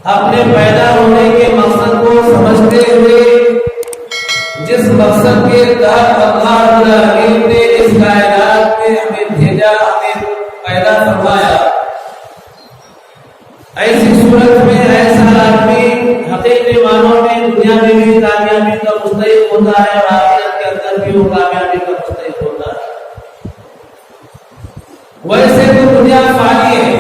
اپنے پیدا ہونے کے مقصد کو سمجھتے ہوئے جس مقصد کے تحت اللہ رب العالمین نے اس کائنات میں ہمیں بھیجا، ہمیں پیدا فرمایا۔ ایسی صورت میں ایسا آدمی حقیقی معنوں میں دنیا میں بھی کامیابی کا مستحق ہوتا ہے اور آخرت کے اندر بھی وہ کامیابی کا مستحق ہوتا ہے۔ ویسے تو دنیا فانی ہے،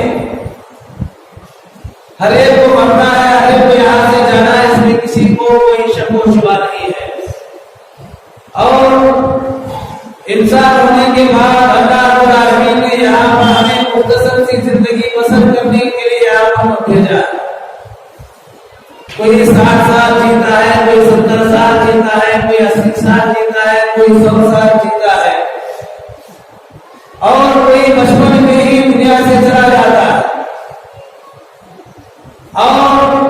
ہر ایک کو مرنا ہے، ہر ایک کو یہاں سے جانا ہے، اس میں کسی کو کوئی شک و شبہ نہیں ہے۔ اور انسان ہونے کے بعد اللہ رب العالمین نے یہاں پر ہمیں مختصر سی زندگی بسر کرنے کے لیے یہاں پر بھیجا۔ کوئی 60 سال جیتا ہے، کوئی 70 سال جیتا ہے، کوئی 80 سال جیتا ہے، کوئی 100 سال جیتا ہے، اور کوئی بچپن میں ہی دنیا سے چلا جاتا ہے۔ اور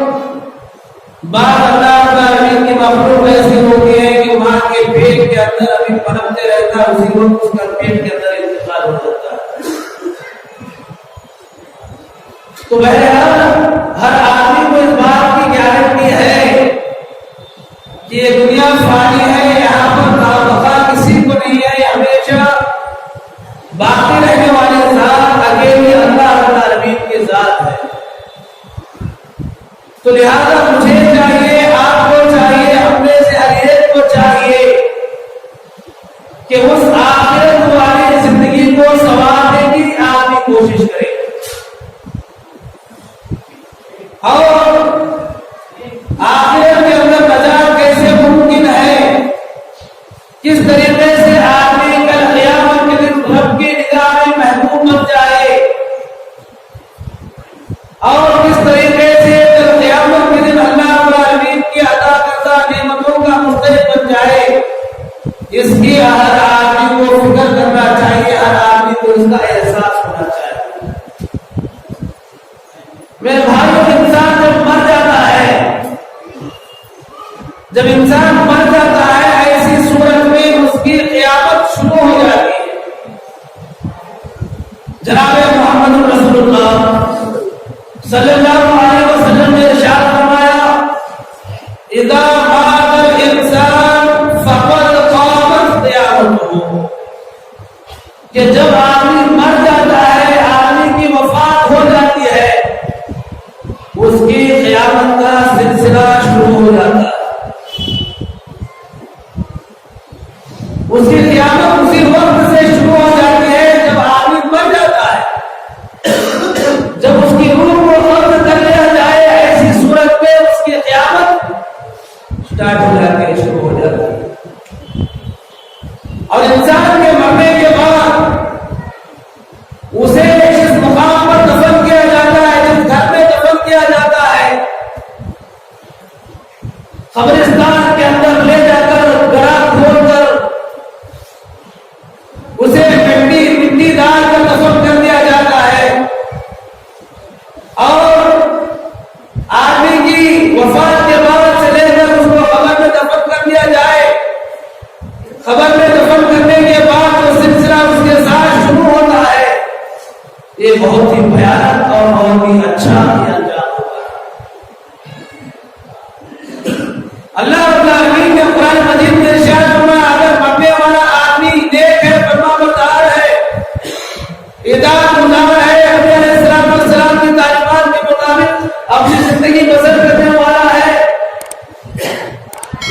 بعض اللہ العالمین کی مخلوق ایسی ہوتی ہے کہ ماں کے پیٹ کے اندر ابھی پنپتے رہتا ہے، اسی وقت اس کا پیٹ کے اندر انتقال ہو جاتا ہے۔ تو بہرحال ہر آدمی کو اس بات کی گارنٹی ہے کہ یہ دنیا فانی ہے، یہاں پر بقا کسی کو نہیں ہے، یہ ہمیشہ باقی رہنے والے ذات اکیلی اللہ رب العالمین کی ذات ہے۔ تو لہذا مجھے چاہیے، آپ کو چاہیے، ہم میں سے ہر ایک کو چاہیے کہ اس آخرت والی زندگی کو سنوارنے کی آدمی کوشش کرے، اور آخرت کے اندر نجات کیسے ممکن ہے، کس طریقے سے آدمی کل قیامت کے دن رب کی نگاہ میں محبوب بن جائے، اور کس طریقے سے کل قیامت کے دن اللہ رب العالمین کی عطا کردہ نعمتوں کا مستحق بن جائے، اس کی ہر آدمی کو فکر کرنا چاہیے، ہر آدمی کو اس کا احساس ہونا چاہیے۔ میرے بھائیوں، انسان جب مر جاتا ہے، جب انسان مر جاتا ہے، ایسی صورت میں اس کی قیامت شروع ہو جاتی ہے۔ جناب محمد رسول اللہ صلی اللہ علیہ وسلم نے ارشاد فرمایا، اذا مات الانسان فقد قامت قیامته، کہ جب آدمی مر جاتا ہے، آدمی کی وفات ہو جاتی ہے، اس کی قیامت کا سلسلہ شروع ہو جاتا ہے۔ اس کی قیامت اسی وقت سے شروع ہو جاتی ہے جب آدمی مر جاتا ہے، جب اس کی روح کو قبض کر لیا جائے، ایسی صورت میں اس کی قیامت سٹارٹ ہو جاتی ہے، شروع ہو جاتی ہے۔ اور انسان کے مرنے کے بعد اسے جس مقام پر دفن کیا جاتا ہے، جس گھر میں دفن کیا جاتا ہے، قبرستان کے اندر لے جا کر گڑھا کھود کر اسے مٹی ڈال کر دفن کر دیا جاتا ہے، اور آدمی کی وفات کے بعد سے لے کر اس کو قبر میں دفن کر دیا جائے، قبر میں دفن کرنے کے بعد وہ سلسلہ اس کے ساتھ شروع ہوتا ہے۔ یہ بہت ہی بھیانک اور بہت ہی اچھا انجام ہوگا۔ اللہ رب العالمین نے قرآن مجید میں ارشاد فرمایا، اگر مرنے والا آدمی نیک ہے، فرما بردار ہے، اطاعت گزار ہے، نبی علیہ السلام کی تعلیمات کے مطابق اپنی زندگی بسر کرنے والا ہے،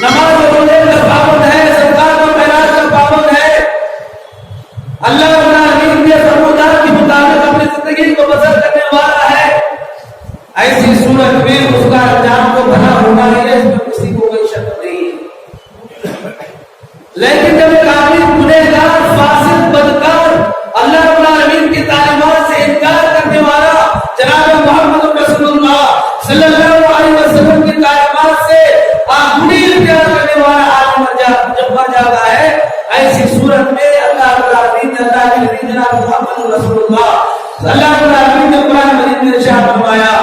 نماز و روزے کا پابند ہے، زکات و خیرات کا پابند ہے، اللہ رب العالمین کے فرمودات کے مطابق اپنی زندگی کو بسر کرنے والا ہے، ایسی صورت میں اس کا انجام تو بھلا ہونا ہی ہے، اس میں کسی کو کوئی شک نہیں ہے۔ لیکن جب ایک آدمی گنہگار، فاسق، بدکار، اللہ رب العالمین کی تعلیمات سے انکار کرنے والا، جناب محمد رسول اللہ صلی اللہ علیہ وسلم کی تعلیمات سے آخری انکار کرنے والا آدمی جب مر جاتا ہے، ایسی صورت میں اللہ رب العالمین نے اللہ کے نبی جناب محمد رسول اللہ اللہ رب العالمین نے قرآن مجید میں ارشاد فرمایا،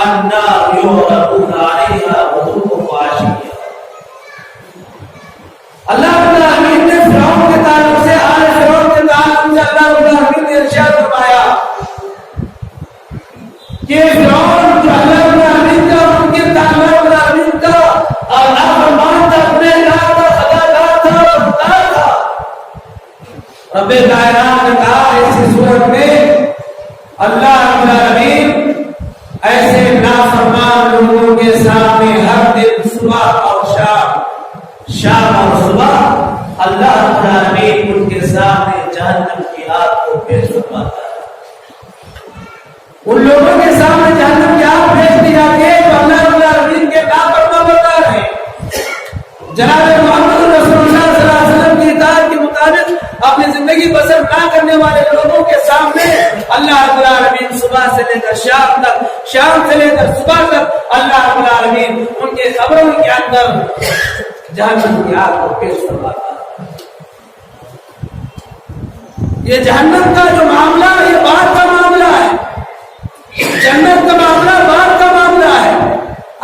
النار یعرضون علیہا غدوا وعشیا۔ اللہ رب العالمین نے فرعون کے تعلق سے، آل فرعون کے تعلق سے اللہ رب العالمین نے ارشاد فرمایا کہ فرعون جو اللہ رب العالمین کا، ان کے تعلق رب العالمین کا اور نافرمان تھا، گنہگار تھا، خطاکار رب کائنات نے کہا ایسی صورت میں اللہ رب العالمین ایسے نافرمان لوگوں کے سامنے ہر دن صبح اور شام اور صبح اللہ رب العالمین ان کے سامنے جہنم کی آگ کو پیش فرماتا ہے. ان لوگوں کے سامنے جہنم کی آگ پیش کی جاتی ہے تو اللہ رب العالمین کے نافرمان بردار ہیں. جناب محمد رسول اللہ صلی اللہ علیہ وسلم کی اطاعت کے مطابق اپنی زندگی بسر نہ کرنے والے لوگوں کے سامنے اللہ رب العالمین صبح سے لے کر شام تک، شام سے لے کر صبح تک اللہ رب العالمین ان کے قبروں کے اندر جہنم کی آگ کو پیش فرماتا ہے. یہ جہنم کا جو معاملہ یہ بعد کا معاملہ ہے. جنت کا معاملہ بعد کا معاملہ ہے.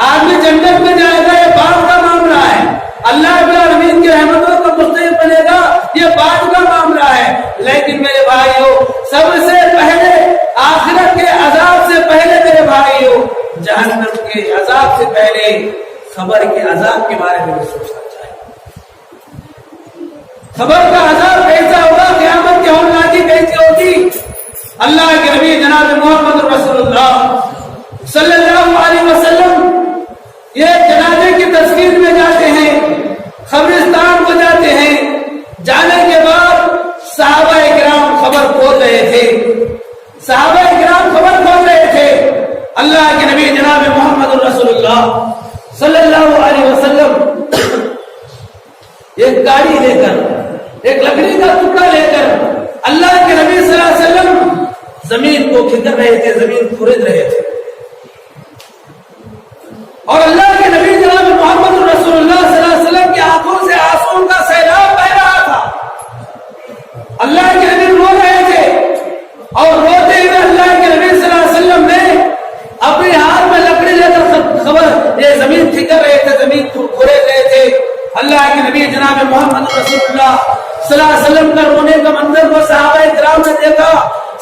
آدمی جنت میں جائے گا یہ بعد کا معاملہ ہے. اللہ رب العالمین کی رحمتوں کا مستحق بنے گا یہ بعد کا معاملہ ہے. لیکن میرے بھائیوں سب سے پہلے آخرت کے عذاب سے پہلے میرے بھائیوں جہنم کے عذاب سے پہلے خبر کے عذاب کے بارے میں سوچنا چاہیے. خبر کا عذاب کیسا ہوگا، قیامت کی ہولناکی کیسی ہوگی. اللہ کے نبی جناب محمد رسول اللہ صلی اللہ علیہ وسلم یہ جنازے کی تذکیر میں جاتے ہیں، قبرستان کو جاتے ہیں. جانے کے بعد صحابہ کرام خبر کھول رہے تھے، صحابہ کرام خبر کھول رہے تھے. اللہ کے نبی جناب محمد رسول اللہ صلی اللہ علیہ وسلم ایک گاڑی لے کر، ایک لکڑی کا ٹکڑا لے کر اللہ کے نبی صلی اللہ علیہ وسلم زمین کو کھدر رہے تھے، زمین کھرد رہے تھے. اور اللہ کے نبی جناب محمد رسول اللہ صلی اللہ علیہ وسلم کی آنکھوں سے آنسو کا سیلاب بہ رہا تھا. اللہ کے نبی رو رہے تھے اور روتے ہوئے اللہ کے نبی صلی اللہ علیہ وسلم نے اپنے ہاتھ میں لکڑی لے کر خبر یہ زمین ٹھکر رہے تھے، زمین کھرد رہے تھے. اللہ کے نبی جناب محمد رسول اللہ صلی اللہ علیہ وسلم کا رونے کا منظر کو صحابہ کرام نے دیکھا.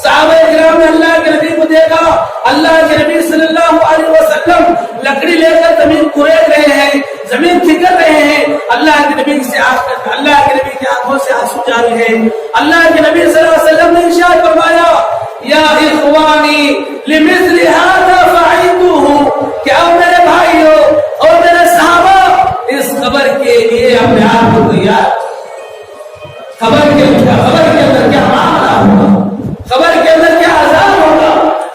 صحابہ کرام نے اللہ کے نبی کو دیکھا. اللہ کے نبی صلی اللہ علیہ وسلم لکڑی لے کر زمین کھرید رہے ہیں، زمین ٹھکر رہے ہیں. اللہ کے نبی سے اللہ کے نبی کی آنکھوں سے آنسو جاری ہیں. اللہ کے نبی صلی اللہ علیہ وسلم نے ارشاد فرمایا یا اخوانی لمثل هذا فعیتوہ، کیا میرے بھائیوں اور میرے صحابہ اس خبر کے لیے اپنے آپ کو تیار. خبر کے اندر کیا معاملہ ہوگا، خبر کے اندر کیا عذاب ہوگا،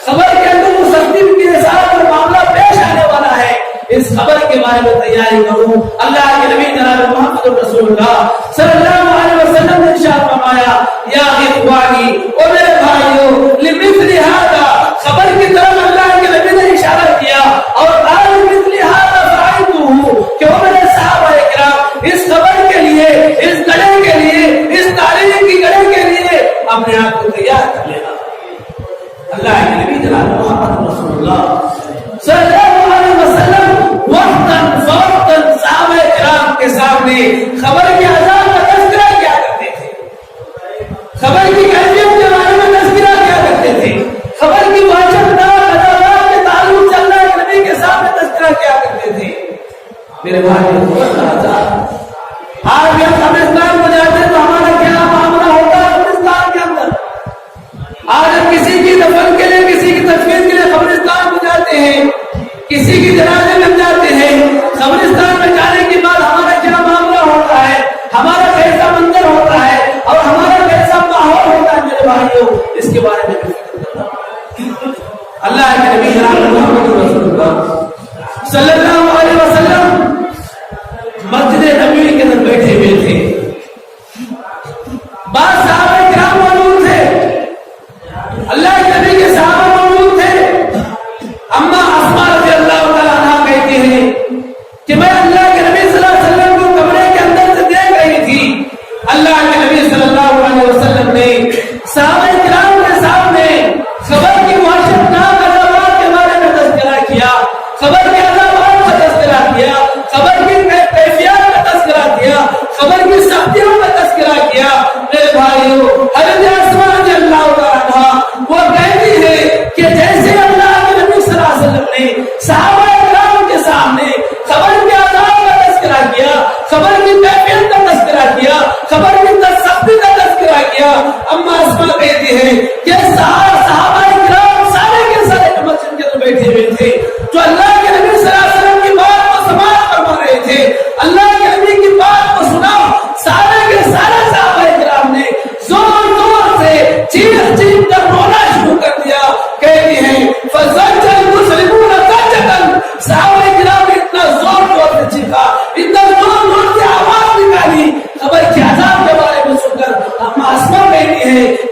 خبر کے اندر وہ سختی کے ساتھ جو معاملہ پیش آنے والا ہے، اس خبر کے بارے میں تیاری کروں. اللہ کے نبی جناب محمد رسول اللہ صلی اللہ علیہ وسلم نے ارشاد فرمایا یا اخوانی اور میرے بھائیوں لمثل هذا، خبر کی طرف اللہ کے نبی نے اشارہ کیا اور قال لمثل هذا فعلتوہ، کہ وہ میرے صحابہ کرام اس خبر کے لیے، اس گڑھے کے لیے، اس تاریخ کی گڑھے کے لیے اپنے آپ کو تیار کر لینا. اللہ کے نبی جناب محمد رسول اللہ صلی اللہ علیہ وسلم وقتاً فوقتاً صحابہ کرام کے سامنے خبر کے عذاب کا تذکرہ کیا کرتے تھے، خبر کی کیفیت کے بارے میں تذکرہ کیا کرتے تھے، خبر کی وحشتناک عذابات کے تعلق سے اللہ کے نبی کے سامنے تذکرہ کیا کرتے تھے. میرے بھائی خبر کا عذاب، آج ہم قبرستان کو جاتے ہیں تو ہمارا کیا معاملہ ہوتا ہے قبرستان کے اندر. آج ہم کسی کی دفن کے لیے، کسی کی تدفین کے لیے قبرستان کو جاتے ہیں، کسی کی جنازے میں جاتے ہیں. قبرستان میں جانے کے بعد ہمارا کیا معاملہ ہوتا ہے، ہمارا کیسا منظر ہوتا ہے اور ہمارا کیسا ماحول ہوتا ہے میرے بھائیوں، اس کے بارے میں فکر کرنا. اللہ کے نبی جناب محمد رسول اللہ صلی اللہ علیہ وسلم مسجد نبوی کے اندر بیٹھے ہوئے تھے. بعض صحابہ کرام موجود تھے، اللہ کے نبی کے صحابہ موجود تھے. اما اسماء رضی اللہ تعالیٰ عنہ کہتے ہیں کہ میں اللہ کے نبی صلی اللہ علیہ وسلم کو کمرے کے اندر سے دیکھ رہی تھی. اللہ کے نبی صلی اللہ علیہ وسلم نے صحابہ کرام کے سامنے خبر کی وحشتناک عذابات کے بارے میں تذکرہ کیا، خبر کے عذابات کا تذکرہ کیا، خبر کی کیفیات کا تذکرہ کیا، خبر کی سختیوں کا تذکرہ کیا. میرے بھائیوں حضرت اسماء رضی اللہ تعالیٰ عنہا وہ کہتی ہے کہ جیسے اللہ کے نبی صلی اللہ علیہ وسلم نے صحابہ کرام کے سامنے خبر کے عذاب کا تذکرہ کیا، خبر کی کیفیت کا تذکرہ کیا، خبر کی سختی کا تذکرہ کیا،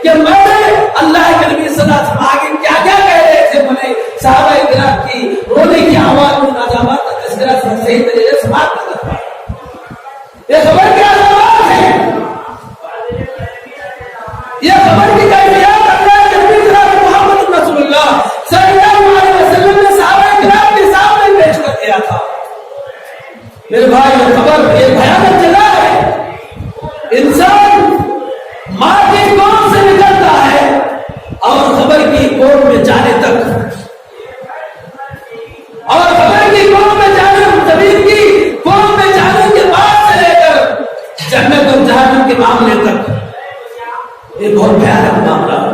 کہ میں اللہ کے نبی صلی اللہ علیہ وسلم آگے کیا کیا کہہ رہے تھے بولے صحابہ کرام کی رونے کی آواز میں ناجابات کا تذکرہ صحیح طریقے سے سماعت نہ کر پائے. یہ خبر کیا سوال ہے؟ یہ خبر کی کیفیت اللہ کے نبی جناب محمد رسول اللہ صلی اللہ علیہ وسلم نے صحابہ کرام کے سامنے پیش کر دیا تھا. میرے بھائی یہ خبر یہ بھیانک جگہ ہے. انسان ماں کی کون سے نکلتا ہے اور خبر کی کون میں جانے تک اور خبر کی کون میں جانے زمین کی کون میں جانے کے بعد سے لے کر جنت اور جہنم کے معاملے تک یہ بہت بھیانک معاملہ ہے.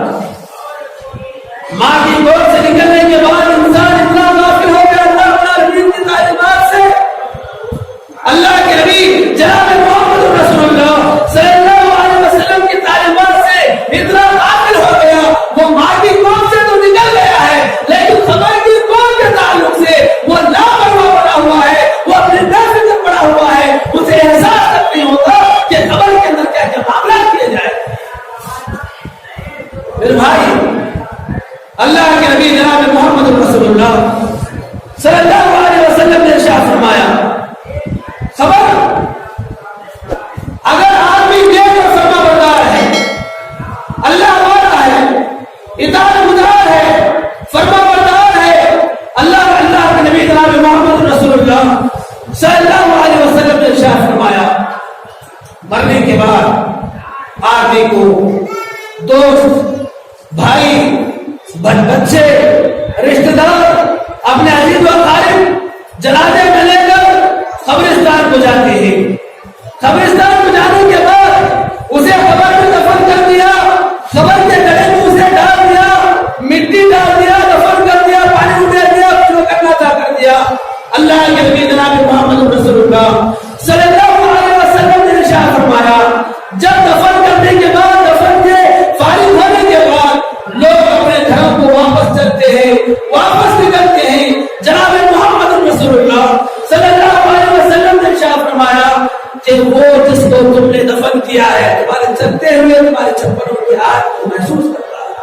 ماں کی گود سے نکلنے کے بعد انسان اتنا غافل ہو گیا اللہ کی تعلیمات سے. اللہ کے نبی جناب محمد رسول اللہ صلی اللہ علیہ وسلم کی تعلیمات سے اتنا غافل ہو گیا وہ ماں کی گود سے تو نکل گیا ہے لیکن خبر کی گود کے تعلق سے وہ لاپرواہ بنا ہوا ہے. وہ اپنے نفس میں پڑا ہوا ہے. اسے احساس تک نہیں ہوتا کہ خبر کے اندر کیا کیا معاملات کیے جائے. میرے بھائی اللہ کے نبی جناب محمد رسول اللہ صلی اللہ علیہ وسلم نے ارشاد فرمایا خبر اگر آدمی نیک اور فرما بردار ہے اللہ والا ہے اطاعت گزار ہے فرما بردار ہے اللہ کے نبی جناب محمد رسول اللہ صلی اللہ علیہ وسلم نے ارشاد فرمایا مرنے کے بعد آدمی کو دوست بھائی بچے رشتہ دار اپنے عزیز و اقارب جنازے میں لے کر قبرستان کو جاتے ہیں. قبرستان کو جانے کے بعد اسے قبر میں دفن کر دیا. قبر کے گڑھے میں اسے ڈال دیا مٹی ڈال دیا دفن کر دیا پانی اٹھا دیا جو کرنا تھا کر دیا. اللہ کے نبی جناب محمد رسول اللہ صلی اللہ علیہ وسلم نے ارشاد فرمایا جب دفن کرنے کے بعد دفن کے فارغ ہونے کے بعد لوگ اپنے گھروں کو واپس چلتے ہیں واپس نکلتے ہیں. جناب محمد رسول اللہ صلی اللہ علیہ وسلم نے ارشاد فرمایا کہ وہ جس کو تم نے دفن کیا ہے تمہارے چلتے ہوئے تمہارے چپلوں کی آگ کو محسوس کرتا ہے.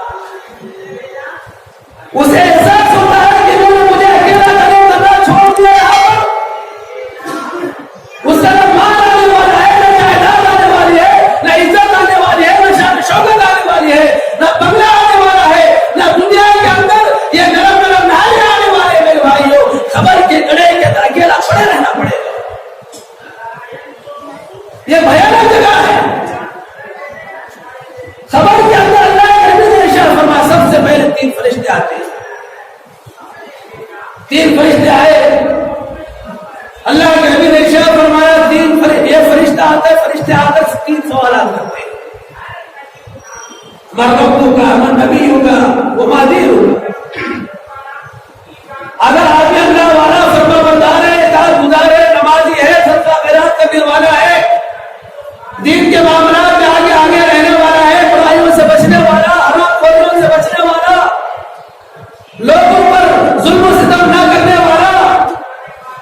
اسے احساس ہوتا ہے کہ انہوں نے مجھے اکیلا کرنا چھوڑ دیا. اس کا نہ مال آنے والا ہے نہ جائیداد آنے والی ہے نہ عزت آنے والی ہے نہ شان شوکت آنے والی ہے نہ بنگلہ آنے والا ہے نہ دنیا کے اندر یہ نرم نرم نہارے آنے والے. میرے بھائیوں خبر کے گڑھے کے اندر اکیلا پڑے رہنا پڑے گا. یہ بھیانک جگہ ہے. خبر کے اندر اللہ کے نبی نے ارشاد فرمایا سب سے پہلے 3 فرشتے آتے ہیں. 3 فرشتے آئے. اللہ کے نبی نے ارشاد فرمایا یہ فرشتہ آتا ہے. فرشتے آ کر 3 سوالات کرتے ہیں. من ربک من نبیک وما دینک. اگر آدمی اللہ والا فرما بردار ہے اطاعت گزار ہے نمازی ہے صدقہ خیرات کرنے والا ہے دین کے معاملات میں آگے آگے رہنے والا ہے برائیوں سے بچنے والا حرام خوریوں سے بچنے والا لوگوں پر ظلم و ستم نہ کرنے والا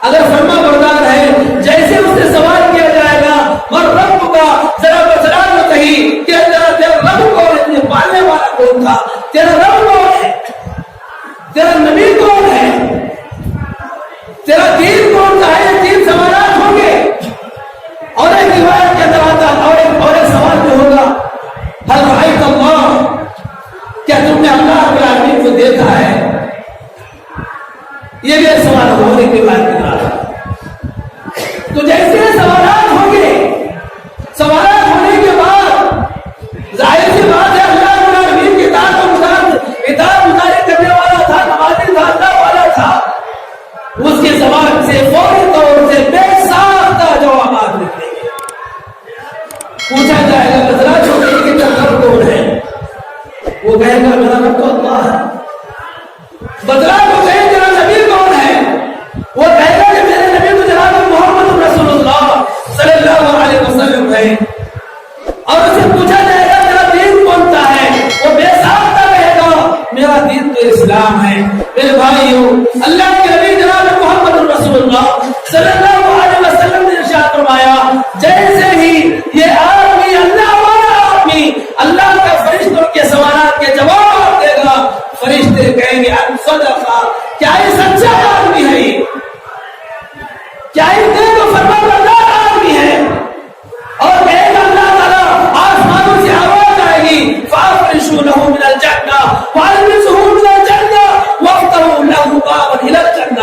اگر فرما بردار ہے جیسے اس سے سوال کیا جائے گا من رب کا ذرا بسرات میں کہیں کہ تیرا رب کون ہے تجھے پالنے والا کون تھا تیرا رب کون ہے تیرا نبی کون ہے تیرا دین کون سا ہے. 3 سوالات ہوں گے. اور ایک روایت کے اندر آتا اور ایک سوال جو ہوگا حل رأیت اللہ کیا تم نے اللہ رب العالمین کو دیکھا ہے. یہ بھی ایک سوال ہوگا اور ایک روایت کے بعد. تو جیسے سوالات ہوں گے سوالات ہونے کے بعد ظاہر سی بات ہے اللہ رب العالمین کی اطاعت گزاری کرنے والا تھا نمازی تھا اللہ والا تھا. اس کے زبان سے فوری طور سے بے ساختہ جوابات نکلیں گے. پوچھا جائے گا بتلا چھوٹے کہ تیرا رب کون ہے وہ کہے گا میرا رب تو اللہ ہے. بتلا کو کہے تیرا نبی کون ہے وہ کہے گا کہ میرے نبی تو جناب محمد رسول اللہ صلی اللہ علیہ وسلم ہے. اور اسے پوچھا جائے گا تیرا دین کون سا ہے وہ بے ساختہ کہے گا میرا دین تو اسلام ہے. میرے بھائیوں اللہ کے نبی جناب محمد رسول اللہ صلی اللہ علیہ وسلم نے ارشاد فرمایا جیسے ہی یہ آدمی اللہ والا آدمی اللہ کے فرشتوں کے وَفَرِّشُوا لَهُ مِنَ الْجَنَّةِ وَأَلْبِسُوهُ مِنَ الْجَنَّةِ وَافْتَحُوا لَهُ بَابًا إِلَى الْجَنَّةِ.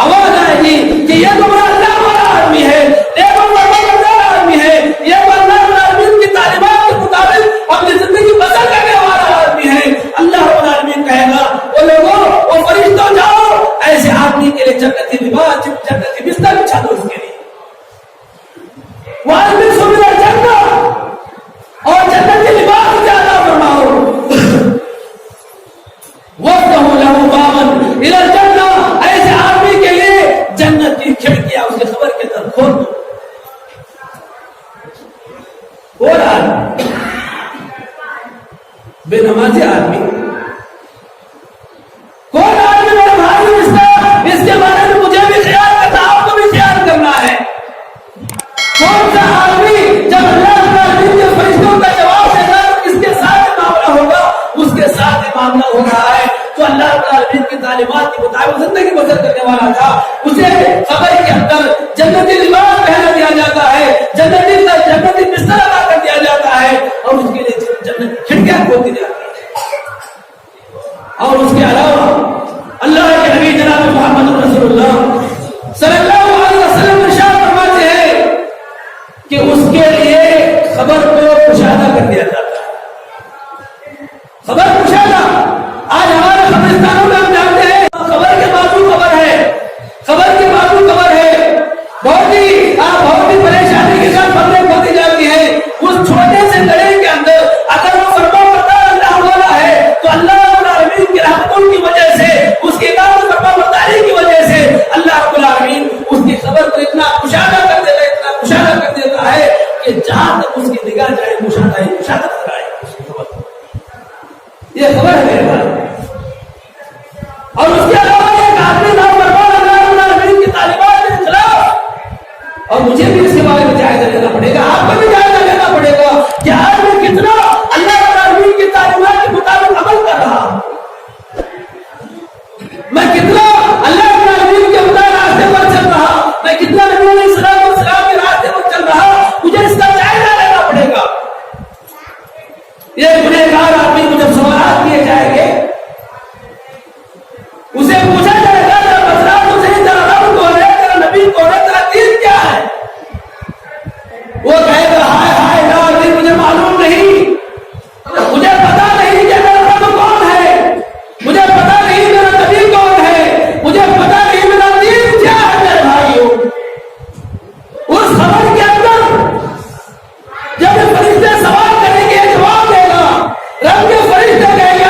آواز آئے گی کہ یہ تو بڑا اللہ والا آدمی ہے، یہ تو بڑا مددگار آدمی ہے، یہ تو اللہ رب العالمین کی تعلیمات کے مطابق اپنی زندگی بسر کرنے والا آدمی ہے. اللہ رب العالمین کہے گا وہ لوگوں، وہ فرشتوں، جاؤ ایسے آدمی کے لیے جنتی لباس، جنتی بستر بچھا دو اس کے لیے. وَأَلْبِسُوهُ مِنَ الْجَنَّةِ، اور جنتی لباس زیادہ فرماؤ. وَافْتَحُوا لَهُ بَابًا إِلَى الْجَنَّةِ، ایسے آدمی کے لیے جنت کی کھڑکیاں اس کے قبر کے اندر کھول دو. اور آدمی بے نمازی آدمی، کون آدمی میرے بھائی، اس کے بارے میں مجھے بھی خیال کرنا، آپ کو بھی خیال کرنا ہے. کون سا آدمی جب اللہ العالمین کے فرشتوں کا جواب دینا تو کس کے ساتھ معاملہ ہوگا؟ اس کے ساتھ معاملہ ہو رہا ہے تو اللہ العالمین کی تعلیمات کے مطابق زندگی بسر کرنے والا تھا. اسے قبر کے اندر جنتی لباس پہنا دیا جاتا ہے، جنتی بستر ادا کر دیا جاتا ہے، اور اس کے لیے جنت کھڑکیاں کھول دی جاتی ہیں. اور اس کے علاوہ اللہ کے نبی جناب محمد رسول اللہ صلی اللہ علیہ وسلم ارشاد فرماتے ہیں کہ اس کے لیے خبر کو کشادہ کر دیا جاتا ہے. خبر کشادہ آج ہمارے قبرستانوں میں ہم جانتے ہیں خبر کے بازو خبر ہے، خبر کے بازو خبر ہے. بہت ہی پریشانی کے ساتھ خبریں کھوتی جاتی ہیں. اس چھوٹے سے گڑھے کے اندر اگر وہ فرما بردار اللہ والا ہے تو اللہ رب العالمین کی رحمتوں کی وجہ سے، اس کی اطاعت فرما برداری کی وجہ سے اللہ رب العالمین اس کی خبر کو اتنا کشادہ کر دیتا ہے کہ جہاں تک اس کی نگاہ جائے مشاہدہ نظر آئے. یہ خبر ہے میرے بھائی. اور اس کے علاوہ ایک آدمی نافرمان اللہ رب العالمین کی تعلیمات کے خلاف، اور مجھے بھی اس کے بارے میں جائزہ لینا پڑے گا، آپ کو بھی جائزہ لینا پڑے گا کہ آج میں کتنا اللہ رب العالمین کی تعلیمات کے مطابق عمل کر رہا ہوں، میں کتنا اللہ رب العالمین کے مطابق راستے پر چل رہا، میں کتنا نبی علیہ السلام کے راستے پر چل رہا. مجھے اس کا جائزہ لینا پڑے گا. یہ گنہگار آدمی کو جب سوالات کیے جائیں گے، اسے پوچھا جائے گا تیرا مسئلہ تو صحیح، تیرا رب کون ہے، تیرا نبی کون ہے، تیرا دین کیا ہے؟ وہ کہے گا ہائے ہائے یار، مجھے معلوم نہیں، مجھے پتا نہیں کہ میرا رب کون ہے، مجھے پتا نہیں میرا نبی کون ہے، مجھے پتا نہیں میرا دین کیا ہے. میرے بھائیوں، اس خبر کے اندر جب فرشتے سوال کریں گے جواب دے گا، رب کے فرشتے کہیں گے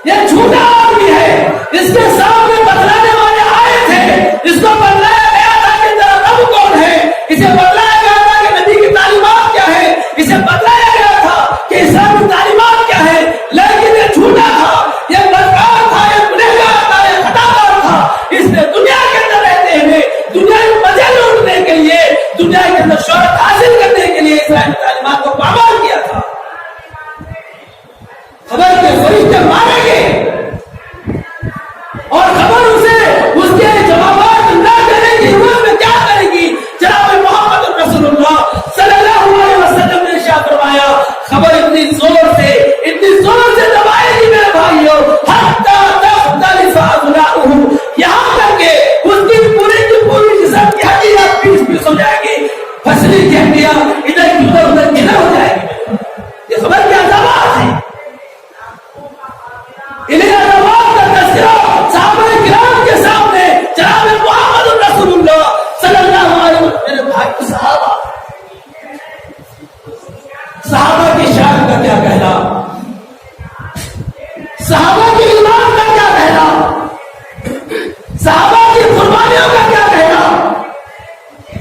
یہ جھوٹا آدمی ہے، اس کے سامنے بتلانے والے آئے تھے، اس کو بتلایا گیا تھا کہ تیرا رب کون ہے، اسے بتلایا گیا تھا کہ نبی کی تعلیمات کیا ہے، اسے بتلایا گیا تھا کہ اسلامی تعلیمات کیا ہے، لیکن یہ جھوٹا تھا، یہ بدکار تھا، یہ گنہگار تھا، یہ خطاکار تھا. اس نے دنیا کے اندر رہتے ہوئے دنیا میں مزے لوٹنے کے لیے، دنیا کے اندر شہرت حاصل کرنے کے لیے اسلامی تعلیمات کو پامال کیا تھا. خبر کے فرشتے ماریں گے اور خبر اسے اس کے جوابات نہ کرے گی، میں کیا کرے گی؟ جناب محمد رسول اللہ صلی اللہ علیہ وسلم نے ارشاد فرمایا خبر اتنی زور سے دبائے گی میرے بھائیوں، حتی تختلف اضلاعہ، یہاں تک کہ اس کی پوری جسم کی ہڈیاں پیس ہو جائے گی، پسلی کی ہڈیاں ادھر کی ادھر گنا ہو جائے گی. یہ خبر کیا عذابات ہے؟ انہیں عذابات کا تذکرہ صحابہ کرام کے سامنے جناب محمد رسول اللہ صلی اللہ علیہ وسلم. میرے بھائی صحابہ کی شان کا کیا کہنا، صحابہ کی ایمان کا کیا کہنا، صحابہ کی قربانیوں کا کیا کہنا،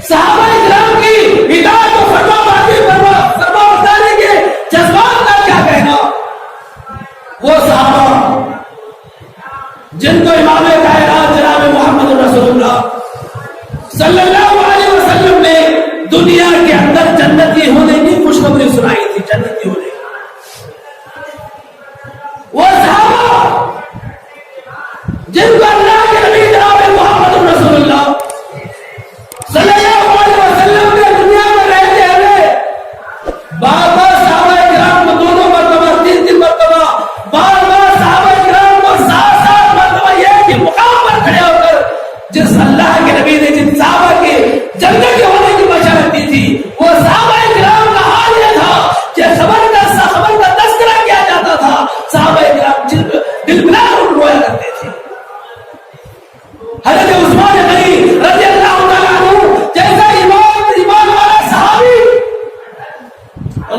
صحابہ کرام کی اطاعت و فرمانبرداری کے جذبات کا کیا کہنا. وہ صحابہ جن کو امام کائنات جناب محمد رسول اللہ صلی اللہ علیہ وسلم نے دنیا کے اندر جنتی ہونے کی خوشخبری سنائی تھی، جنتی ہونے. وہ صحابہ جن کو اللہ کے نبی جناب محمد رسول اللہ صلی اللہ علیہ وسلم نے دنیا میں رہتے ہوئے بار بار صحابہ کرام کو دو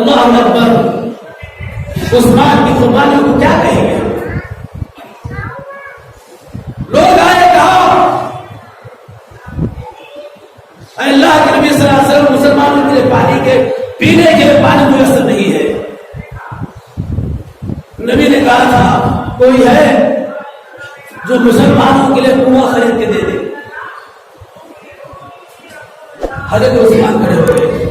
اللہ اکبر. عثمان کی قربانی کو کیا کہیں گے؟ لوگ آئے کہا اللہ کے نبی صلی اللہ علیہ وسلم مسلمانوں کے لیے پانی کے پینے کے لیے پانی میسر نہیں ہے. نبی نے کہا تھا کوئی ہے جو مسلمانوں کے لیے کنواں خرید کے دے دے. حضرت عثمان کھڑے ہوئے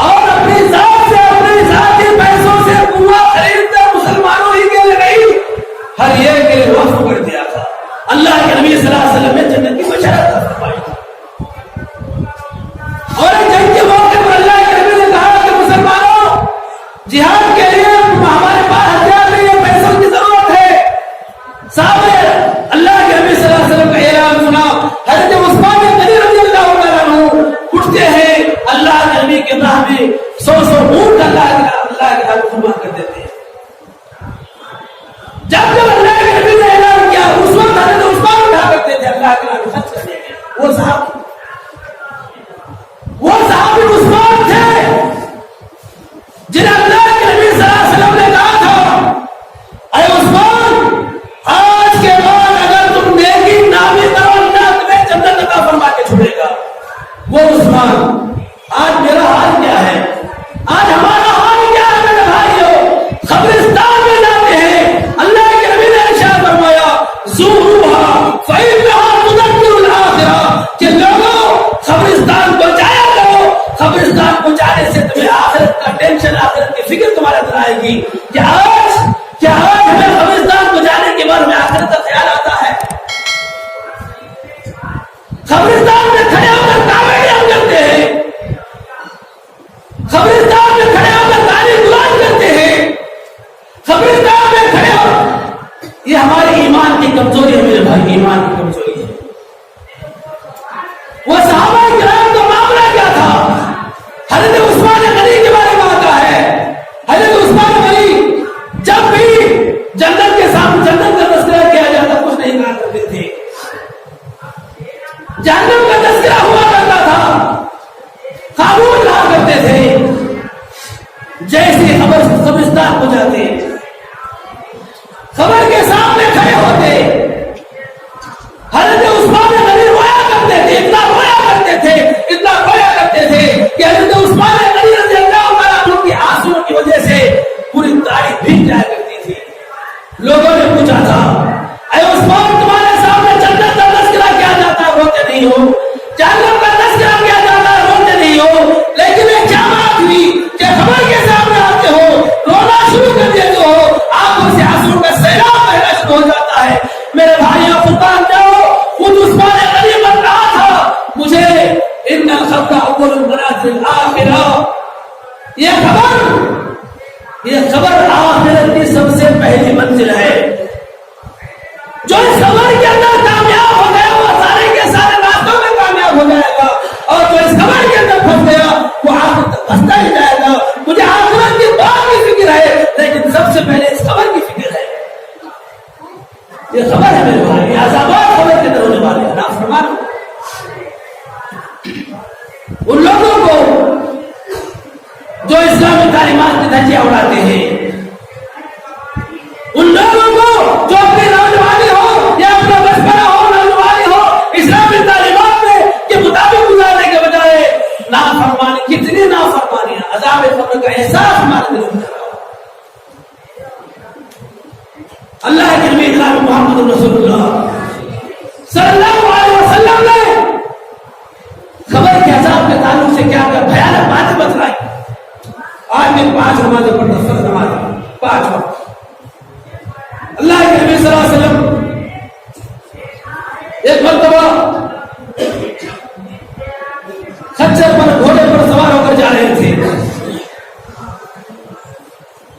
اور اپنی ذات سے اپنے ذاتی پیسوں سے کنواں خریدنا مسلمانوں ہی کے لیے نہیں ہر ایک کے لیے وقف کر دیا تھا. اللہ کے نبی صلی اللہ علیہ وسلم نے جنت کی بشارت فرمائی اور جنگ کے موقع پر اللہ کے نبی نے کہا کہ مسلمانوں جہاد کے لیے ہمارے پاس ہتھیار نہیں ہے, پیسوں کی ضرورت ہے. صاحب اللہ کے نبی صلی اللہ علیہ وسلم کا اعلان سنا. حضرت عثمان غنی رضی اللہ عنہ اٹھتے ہیں اللہ کے نبی کے راہ میں 100 اونٹ اللہ کے راہ میں قربان کر دیتے ہیں. جب اللہ کے نبی نے اعلان کیا اس وقت حضرت عثمان اٹھا کرتے تھے اللہ کے راہ میں خرچ کرنے کے. وہ صحابی عثمان تھے جنہیں اللہ کے نبی صلی اللہ علیہ وسلم نے کہا تھا اے عثمان آج کے بعد اگر تم نیکی نہ بھی کرو اللہ تمہیں جنت عطا فرما کے چھوڑے گا. وہ عثمان آج میرا حال کیا ہے, آج ہمارا حال کیا ہے میرے بھائیوں؟ قبرستان میں جاتے ہیں اللہ کے نبی نے ارشاد فرمایا زوروہا فإنہا تذکر الآخرہ کہ لوگوں قبرستان کو جایا کرو. قبرستان کو جانے سے تمہیں آخرت کا ٹینشن, آخرت کی فکر تمہارے اندر آئے گی. کیا آج ہمیں قبرستان کو جانے کے بعد ہمیں آخرت کا خیال آتا ہے؟ قبرستان میں کھڑے ہو کر کاوڑیاں کرتے ہیں, قبرستان میں کھڑے ہو کر گالی گلوچ کرتے ہیں, قبرستان میں کھڑے ہو. یہ ہماری ایمان کی کمزوری ہے میرے بھائی, ایمان کی کمزوری ہے. وہ صحابہ کرام کا معاملہ کیا تھا؟ حضرت عثمان غنی کے بارے میں آتا ہے. حضرت عثمان غنی جب بھی جنت کے سامنے جنت کا تذکرہ کیا جاتا کچھ نہیں کہا کرتے تھے. جہنم کا تذکرہ ہوا کرتا تھا خاموش رہا کرتے تھے. جیسے خبر قبرستان کو جاتے خبر کے سامنے کھڑے ہوتے حضرت عثمان غنی رویا کرتے تھے, اتنا رویا کرتے تھے, اتنا رویا کرتے تھے کہ حضرت عثمان غنی رضی اللہ عنہ کی آنسوؤں کی وجہ سے پوری تاریخ بھیگ جایا کرتی تھی. لوگوں نے پوچھا تھا اے عثمان تمہارے سامنے جنت کا تذکرہ کیا جاتا ہے روتے نہیں ہو, جہنم کا تذکرہ کیا جاتا ہے روتے نہیں ہو, لیکن ایک کیا بات ہوئی کہ خبر کے سامنے آتے ہو رونا شروع کر دیتے ہو, آنکھوں سے آنسو کا سیلاب بہنا شروع ہو جاتا ہے. میرے بھائیوں قربان جاؤ, خود عثمان غنی بن رہا تھا مجھے ان الخبر اول المنازل آخرہ, یہ خبر آخرت کی سب سے پہلی منزل ہے. جو اس خبر کے اندر کامیاب ہو گیا وہ سارے کے سارے راستوں میں کامیاب ہو جائے گا, اور جو اس خبر کے اندر پھنس گیا وہ آخرت تک پھنستا ہی جائے گا. مجھے آخرت کی بات کی فکر ہے لیکن سب سے پہلے اس خبر کی فکر ہے. یہ خبر ہے میرے بھائی, عذابات خبر کے اندر ہونے والے ہیں. نافرمان ان لوگوں کو جو اسلامی تعلیمات کی دھجیاں اڑاتے ہیں, ان لوگوں کو جو اپنی نوجوانی ہو یا اپنا بچپنا ہو, نوجوانی ہو اسلامی تعلیمات میں کے مطابق گزارنے کے بجائے نافرمانی, کتنی نافرمانیاں, عذاب قبر کا احساس ہمارے دل میں. اللہ کے نبی جناب محمد رسول اللہ صلی اللہ علیہ وسلم نے خبر کے عذاب کے تعلق سے کیا کیا بھیانک باتیں بتلائی. آج میں 5 نمازیں پڑھتا ہوں, فرض نمازیں 5 وقت. اللہ کے نبی صلی اللہ علیہ وسلم ایک مرتبہ خچر پر گھوڑے پر سوار ہو کر جا رہے تھے.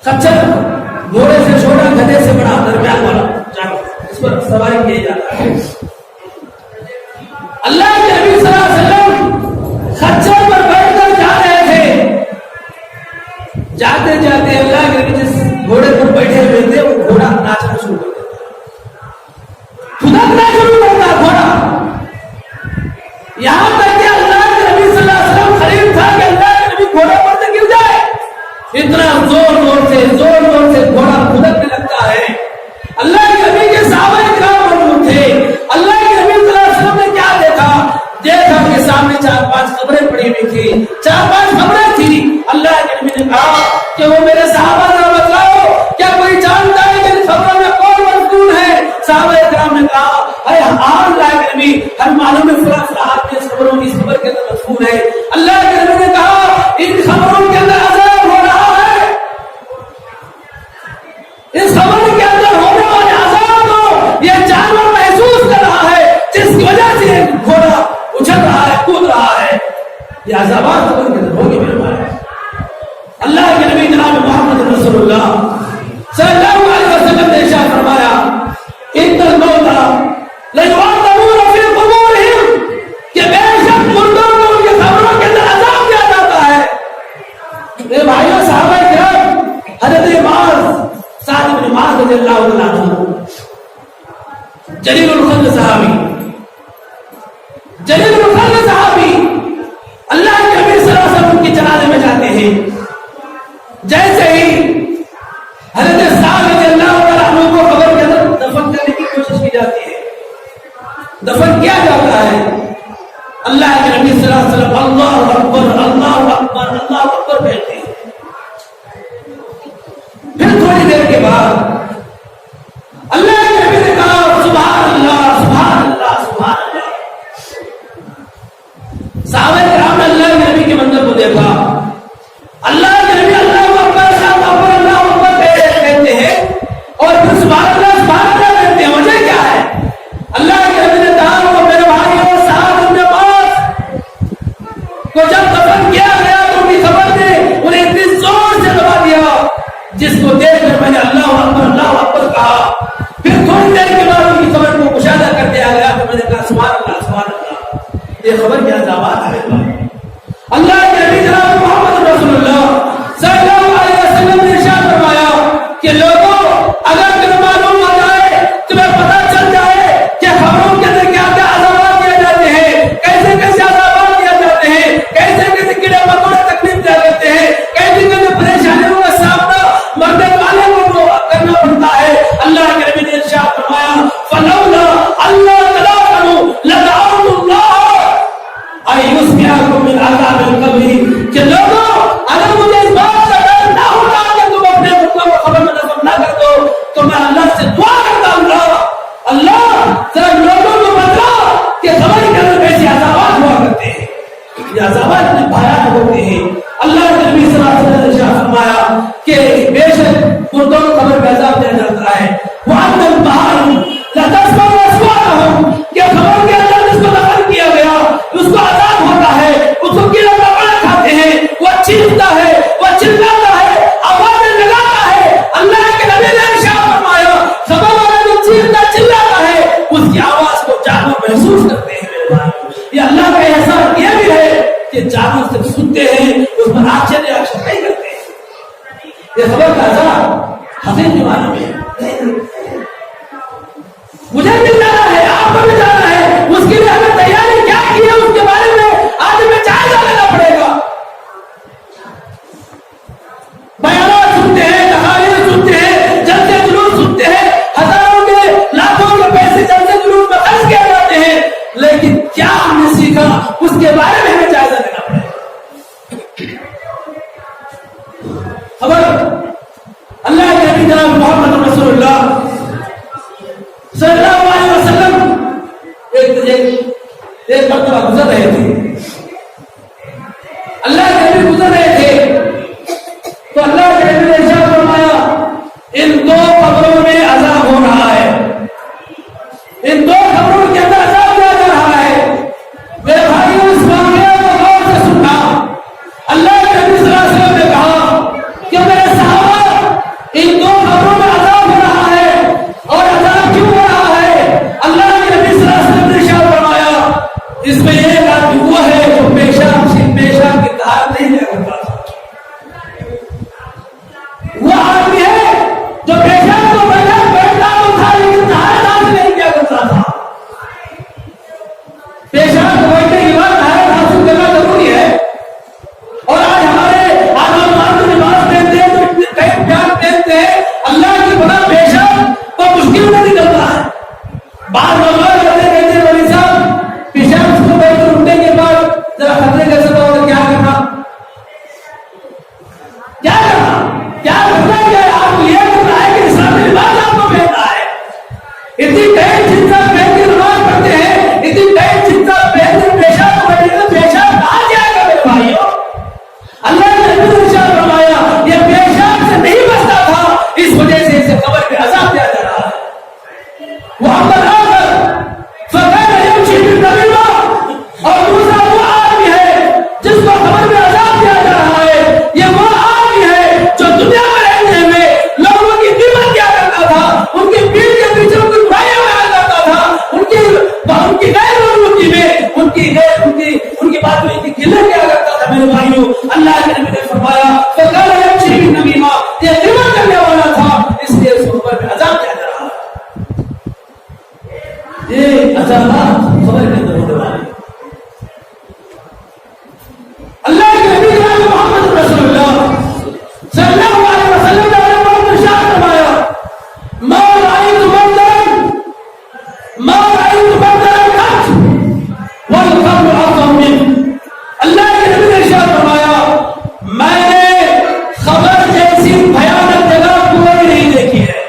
خچر گھوڑے سے چھوٹا, گدھے سے بڑا, درمیان والا جانور, اس پر سواری کی جاتا ہے. اللہ کے نبی صلی اللہ علیہ وسلم خچر پر بیٹھ کر جا رہے تھے. جاتے جاتے اللہ کے نبی جس گھوڑے پر بیٹھے ہوئے تھے وہ گھوڑا ناچنا شروع کر دیتا, دھدکنا شروع کرتا گھوڑا. یہاں تک کہ اللہ کے نبی صلی اللہ علیہ وسلم قریب تھا کہ اللہ کے نبی گھوڑے پر سے گر بعد زور زور سے گھوڑا کودکنے لگتا ہے. اللہ کے نبی کے صحابہ کرام موجود تھے. اللہ کے نبی صلی اللہ علیہ وسلم نے کیا دیکھا کہ سامنے 4-5 قبریں پڑی ہوئی تھی, 4-5 قبریں تھی. اللہ کے نبی نے کہا کہ وہ میرے صحابہ ذرا بتلاؤ کیا کوئی جانتا ہے کہ ان قبروں میں کون مدفون ہے؟ صحابہ کرام نے کہا اے اللہ کے نبی ہم معلوم ہے فلاں فلاں آدمی اس قبر کے اندر مدفون ہے. اللہ کے نبی نے کہا ان قبروں کے اندر عذاب ہو رہا ہے, اس قبر کے اندر ہونے والے عذاب کو یہ جانور محسوس کر رہا ہے جس کی وجہ سے گھوڑا اچھل رہا ہے, کود رہا ہے. یہ عذابات قبر کے اندر ہوگی میرے بھائی. اللہ کے نبی جناب محمد رسول اللہ صلی اللہ علیہ وسلم نے ارشاد فرمایا ان الموت لیعذبون فی قبورہم, کہ بے شک مردوں کو ان کے قبروں کے اندر عذاب دیا جاتا ہے. میرے بھائیوں صحابہ کرام حضرت معاذ سعد بن معاذ رضی اللہ تعالیٰ عنہ جلیل القدر صحابی اللہ کے نبی صلی اللہ علیہ وسلم کے جنازے میں جاتے ہیں. جیسے ہی حضرت سعد رضی اللہ تعالیٰ عنہ کو قبر کے اندر دفن کرنے کی کوشش کی جاتی ہے, دفن کیا جاتا ہے, اللہ کے نبی صلی اللہ علیہ وسلم اللہ اکبر اللہ اکبر اللہ اکبر کہتے ہیں. پھر تھوڑی دیر کے بعد اللہ کے نبی نے کہا سبحان اللہ سبحان اللہ سبحان اللہ. صحابہ کرام نے اللہ کے نبی کے منظر کو دیکھا. اللہ کے نبی اللہ اکبر اللہ اکبر کہتے ہیں اور پھر سبحان اللہ کہتے ہیں. وجہ کیا ہے؟ اللہ کے نبی نے کہا وہ میرے بھائی اور صاحب اپنے پاس کو جب دفن کیا گیا تو ان کی خبر نے انہیں اتنی زور سے دبا دیا جس کو دیکھ کر میں نے اللہ اکبر کہا. پھر تھوڑی دیر کے بعد ان کی خبر کو مشاہدہ کر دیا گیا تو میں نے کہا سبحان اللہ. یہ خبر کیا عذابات ہے. اللہ کے نبی جناب محمد رسول اللہ صلی اللہ علیہ وسلم نے ارشاد فرمایا کہ لوگوں اگر تمہیں معلوم ہو جائے, تمہیں پتہ چل جائے کہ خبروں کے اندر کیا کیا عذابات دیے جاتے ہیں, کیسے کیسے عذابات دیے جاتے ہیں, کیسے کیسے کیڑے مکوڑے تکلیف دیا کرتے ہیں, کیسے کیسے پریشانیوں کا سامنا مرنے والے کو کرنا پڑتا ہے. اللہ کے نبی نے ارشاد فرمایا فلولا اللہ تلاقنوا لدعوا اللہ ایسمعکم من عذاب القبر, کہ لوگوں اگر مجھے اس بات کا ڈر نہ ہوتا کہ تم اپنے مردوں کو قبر میں دفن نہ کر دو تو میں اللہ سے دعا کرتا اللہ ذرا لوگوں کو بتلا کہ قبر کے اندر کیسے عذابات ہوا کرتے ہیں. یہ عذابات اتنے بھیانک ہوتے ہیں. اللہ کے نبی صلی اللہ علیہ وسلم نے ارشاد فرمایا کہ بے شک مردوں کو قبر میں عذاب دیا جاتا ہے. وَأَنَّ الْبَحْرَ لَتَسْمَعُ أَصْوَاتَهُمْ, کہ خبر کے اندر جس کو دفن کیا گیا اس کو عذاب ہوتا ہے, اس کو کیڑے مکوڑے کھاتے ہیں, وہ چیختا ہے, وہ چلاتا ہے, آوازیں لگاتا ہے. اللہ کے نبی نے ارشاد فرمایا خبر والا جو چیختا چلاتا ہے اس کی آواز کو جانور محسوس کرتے ہیں. میرے بھائی یہ اللہ کا احسان یہ بھی ہے کہ جانور صرف سنتے ہیں, اس پر آنکھیں نہیں کرتے ہیں. یہ خبر کا عذاب حسین کے بارے میں مجھے بھی جانا ہے, آپ کو بھی جانا ہے. اس کے لیے ہمیں تیاری کیا کی ہے اس کے بارے میں آج ہمیں جائزہ لینا پڑے گا. بیانات سنتے ہیں, تقاریر سنتے ہیں, جلسے جلوس سنتے ہیں, ہزاروں کے لاکھوں کے پیسے جلسے جلوس میں خرچ کیے جاتے ہیں, لیکن کیا ہم نے سیکھا اس کے بارے میں ہمیں جائزہ لینا پڑے گا. خبر اللہ کے نبی جناب محمد رسول اللہ صلی اللہ علیہ وسلم ایک مرتبہ گزر رہے تھے. اللہ کے نبی گزر رہے تھے تو اللہ کے نبی نے ارشاد فرمایا ان دو قبروں میں عذاب ہو رہا ہے, ان دو قبروں کے اندر عذاب دیا جا رہا ہے. میرے بھائیوں اس واقعے کو غور سے سننا. اللہ کے نبی صلی اللہ علیہ وسلم نے کہا کہ میرے صحابہ ان دو قبروں میں عذاب ہو رہا ہے, اور عذاب کیوں ہو رہا ہے؟ اللہ کے نبی صلی اللہ علیہ وسلم نے ارشاد فرمایا اس میں ایک آدمی وہ ہے جو پیشاب کی طہارت بعض لوگ کہتے ہیں مولوی صاحب پیشاب کو بیٹھ کر اٹھنے کے بعد ذرا خطرے کا سبب ہوگا، کیا کرنا کیا کرنا کیا ہے؟ آپ کو یہ کرنا ہے کہ اسلامی لباس آپ کو پہننا ہے. اتنی ٹائٹ جنسا پہن کے نماز پڑھتے ہیں، اتنی ٹائٹ جنسا پہن کے پیشاب کو بیٹھے تو پیشاب کہاں جائے گا میرے بھائیوں؟ اللہ نے ارشاد فرمایا یہ پیشاب سے نہیں بچتا تھا، اس وجہ سے اسے قبر میں عذاب دیا جا رہا ہے. اور دوسرا وہ آدمی ہے جس کو قبر میں عذاب دیا جا رہا ہے، یہ وہ آدمی ہے جو دنیا میں رہتے ہوئے لوگوں کی قیمت کیا کرتا تھا، ان کی پیٹ کے پیچھے ان کی برائیاں بیان کرتا تھا، ان کی غیر موجودگی میں ان کی بات میں گلے کیا کرتا تھا. میرے بھائیوں، اللہ کے نبی نے فرمایا فقال یمشی بالنمیمہ، یہ غیبت کرنے والا تھا، اس لیے اس کو قبر میں عذاب دیا جا رہا ہے. یہ عذابات قبر کے اندر ہونے والے. اللہ کے نبی جناب محمد رسول اللہ صلی اللہ علیہ وسلم نے بہت ارشاد فرمایا ما رأيت بدرا قط والقبر أعظم منه. اللہ کے نبی نے ارشاد فرمایا میں نے خبر جیسی بھیانک جگہ کوئی نہیں دیکھی ہے.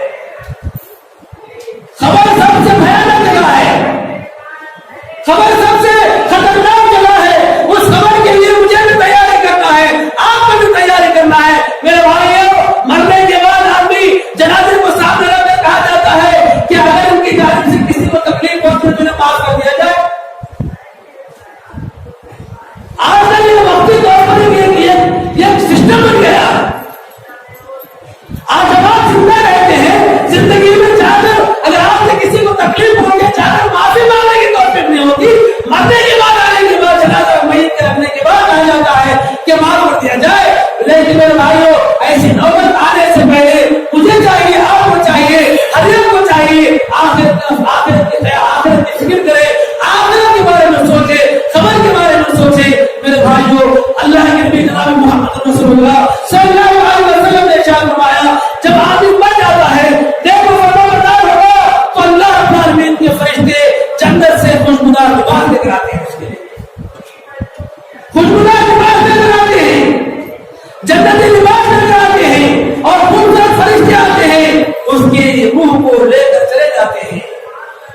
خبر سب سے بھیانک جگہ ہے، خبر سب سے خطرناک جگہ ہے. اس خبر کے لیے مجھے بھی تیاری کرنا ہے، آپ کو بھی تیاری کرنا ہے. میرے بھائیوں، مرنے کے بعد آدمی جنازے کو سامنے رکھ کر کہا جاتا ہے کہ اگر ان کی جانب سے کسی کو تکلیف پہنچے تو انہیں معاف کر دیا جائے. آج کل یہ وقتی طور پر ایک سسٹم بن گیا. آج جب آپ زندہ رہتے ہیں، زندگی میں جا کر اگر آپ سے کسی کو تکلیف پہنچے جا کر معافی مانگنے کی توفیق نہیں ہوتی، مرنے کے بعد آنے کے بعد جنازہ میت کے رکھنے کے بعد آ جاتا ہے کہ معاف کر دیا جائے. لیکن میرے بھائیوں، ایسی نوبت آنے سے پہلے مجھے چاہیے، آپ کو چاہیے، ہر ایک کو چاہیے آخرت کی فکر کرے، آخرت کے بارے میں سوچے، خبر کے بارے میں سوچے. میرے بھائیوں، اللہ کے نبی جناب محمد رسول اللہ صلی اللہ علیہ وسلم نے ارشاد فرمایا جب آدمی مر جاتا ہے، دیکھو خبردار ہوگا تو اللہ رب العالمین کے فرشتے جنت سے خوشبودار لباس لے کر آتے ہیں، اس کے لیے خوشبودار لباس لے کر آتے ہیں، جنتی لباس لے کر آتے ہیں، اور خوبصورت فرشتے آتے ہیں، اس کی روح کو لے کر چلے جاتے ہیں.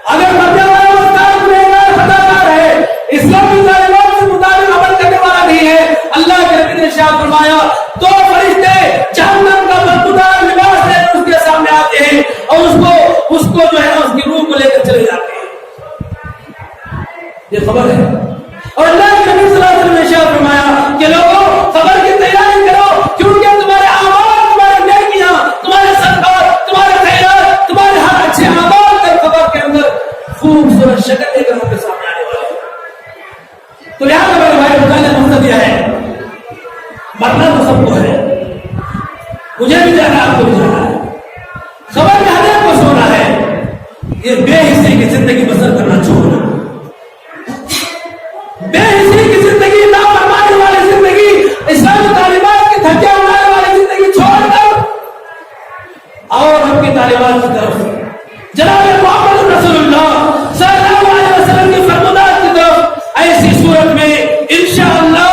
اگر مرنے والا استاد گنہگار خطاکار ہے، اسلامی تعلیمات کے مطابق عمل کرنے والا نہیں ہے، اللہ کے نبی نے ارشاد فرمایا دو فرشتے جہنم کا بدبودار لباس لے کر اس کے سامنے آتے ہیں اور اس کو جو ہے اس کی روح کو لے کر چلے جاتے ہیں. یہ خبر ہے. اور اللہ کے نبی صلی اللہ علیہ وسلم نے ارشاد فرمایا کہ لوگوں خبر کی تیاری کرو، کیونکہ تمہارے اعمال، تمہارے نیکیاں، تمہارے صدقات، تمہارے خیرات، تمہارے ہر اچھے اعمال کا خبر کے اندر خوبصورت شکل لے کر ہم کے سامنے آنے والے ہیں. تو لہٰذا میرے بھائی خدا نے مقصد دیا ہے، مرنا تو سب کو ہے، مجھے بھی جانا، آپ کو بھی جانا ہے، خبر میں ہر ایک کو سونا ہے. یہ بے حسی کی زندگی بسر کرنا چھوڑنا، بے حسی کی زندگی، نافرمانی والی زندگی، اسلامی تعلیمات کی دھکے اڑانے والی زندگی چھوڑ کر اور ہم کی تعلیمات کی طرف جناب محمد رسول اللہ صلی اللہ علیہ وسلم کی فرمودات کی طرف، ایسی صورت میں انشاءاللہ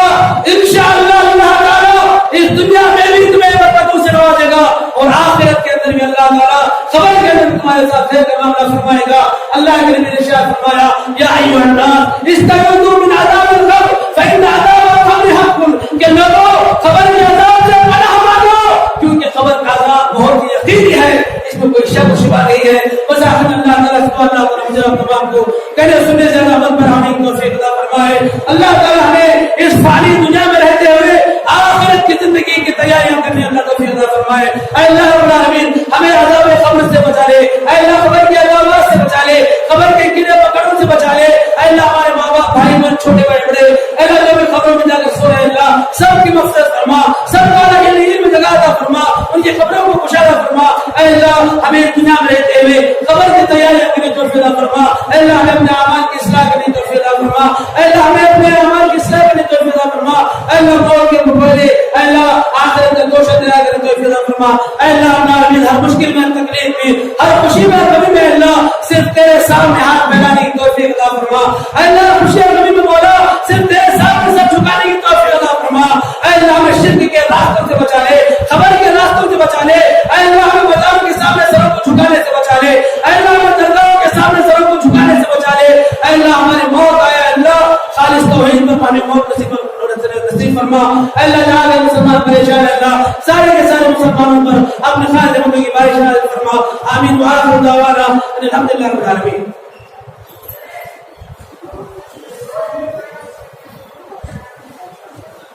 اللہ تعالیٰ اس دنیا میں بھی تمہیں برکتوں سے نوازے گا اور آخرت کے اندر بھی اللہ تعالیٰ خبر کے اندر تمہارے ساتھ خیر کا معاملہ فرمائے گا. اللہ کے نبی نے ارشاد فرمایا یا ایھا الناس استعوذوا من عذاب القبر فإن عذاب القبر حق، کہ لوگوں خبر کے عذاب سے پناہ مانگو کیونکہ خبر کا عذاب بہت ہی یقینی ہے، اس میں کوئی شک و شبہ نہیں ہے. بس آخر اللہ تعالیٰ سبحانہ وتعالی تمام کو کہنے سننے سے عمل پر آنے کی توفیق عطا فرمائے. اللہ تعالیٰ ہمیں اس فانی دنیا میں رہتے ہوئے آخرت کی زندگی کی تیاریاں کرنے اللہ توفیق عطا فرمائے. اے اللہ رب العالمین ہمیں عذاب قبر سے بچا لے، اے اللہ قبر کے عذابات سے بچا لے، قبر کے کیڑے مکڑوں سے بچا لے. اے اللہ ہمارے ماں باپ، بھائی بہن، چھوٹے بڑے، اے اللہ جو بھی قبروں میں جا کر سو رہے ہیں، اللہ سب کی مغفرت فرما، سب کا اللہ کے علم میں جگہ عطا فرما، ان کی قبروں کو کشادہ فرما. اے اللہ ہمیں دنیا میں رہتے ہوئے قبر کی تیاریاں کرنے کی توفیق عطا فرما. اے اللہ ہمیں اپنے اعمال کی اصلاح کرنے کی توفیق عطا فرما. اے اللہ ہمیں اپنے اعمال کی اصلاح کرنے کی توفیق عطا فرما. اے اللہ موت کے مقابلے اے اللہ آخرت کا گوشت دلا کرنے کی توفیق عطا فرما. اے اللہ رب العالمین ہر مشکل میں، تکلیف میں، ہر خوشی میں، کبھی میں اللہ صرف تیرے سامنے ہاتھ پھیلانے کی توفیق عطا فرما. اے اللہ خوشی اور کبھی میں مولا صرف تیرے سامنے سب جھکانے کی توفیق عطا فرما. اے اللہ ہمیں شرک کے راستوں سے بچا لے، خبر کے راستوں سے بچا لے. اے اللہ ہمیں مدام کے سامنے سروں کو جھکانے سے بچا لے. اے اللہ ہمیں درگاہوں کے سامنے سروں کو جھکانے سے بچا لے. اے اللہ ہماری موت آیا اللہ خالص توحید پر پانے موت نصیب فرما. اے اللہ جہاں کے مسلمان پریشان ہے اللہ سارے کے سارے مسلمانوں پر اپنے خیر رحمتوں کی بارش نازل فرما. آمین. وآخر دعوانا الحمدللہ رب العالمین.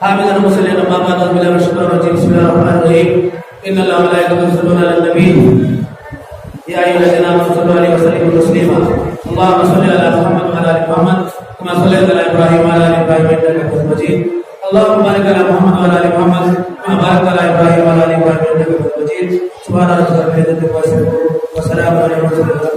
آمين. اللهم صل على محمد وعلى آله وصحبه. بسم الله الرحمن الرحيم. إن الله وملائكته يصلون على النبي يا أيها الذين آمنوا صلوا عليه وسلموا تسليما. اللهم صل على محمد وعلى آل محمد كما صليت على إبراهيم وعلى آل إبراهيم إنك حميد مجيد. اللهم بارك على محمد وعلى آل محمد كما باركت على إبراهيم وعلى آل إبراهيم إنك حميد مجيد. سبحان ربك رب العزة عما يصفون وسلام على المرسلين.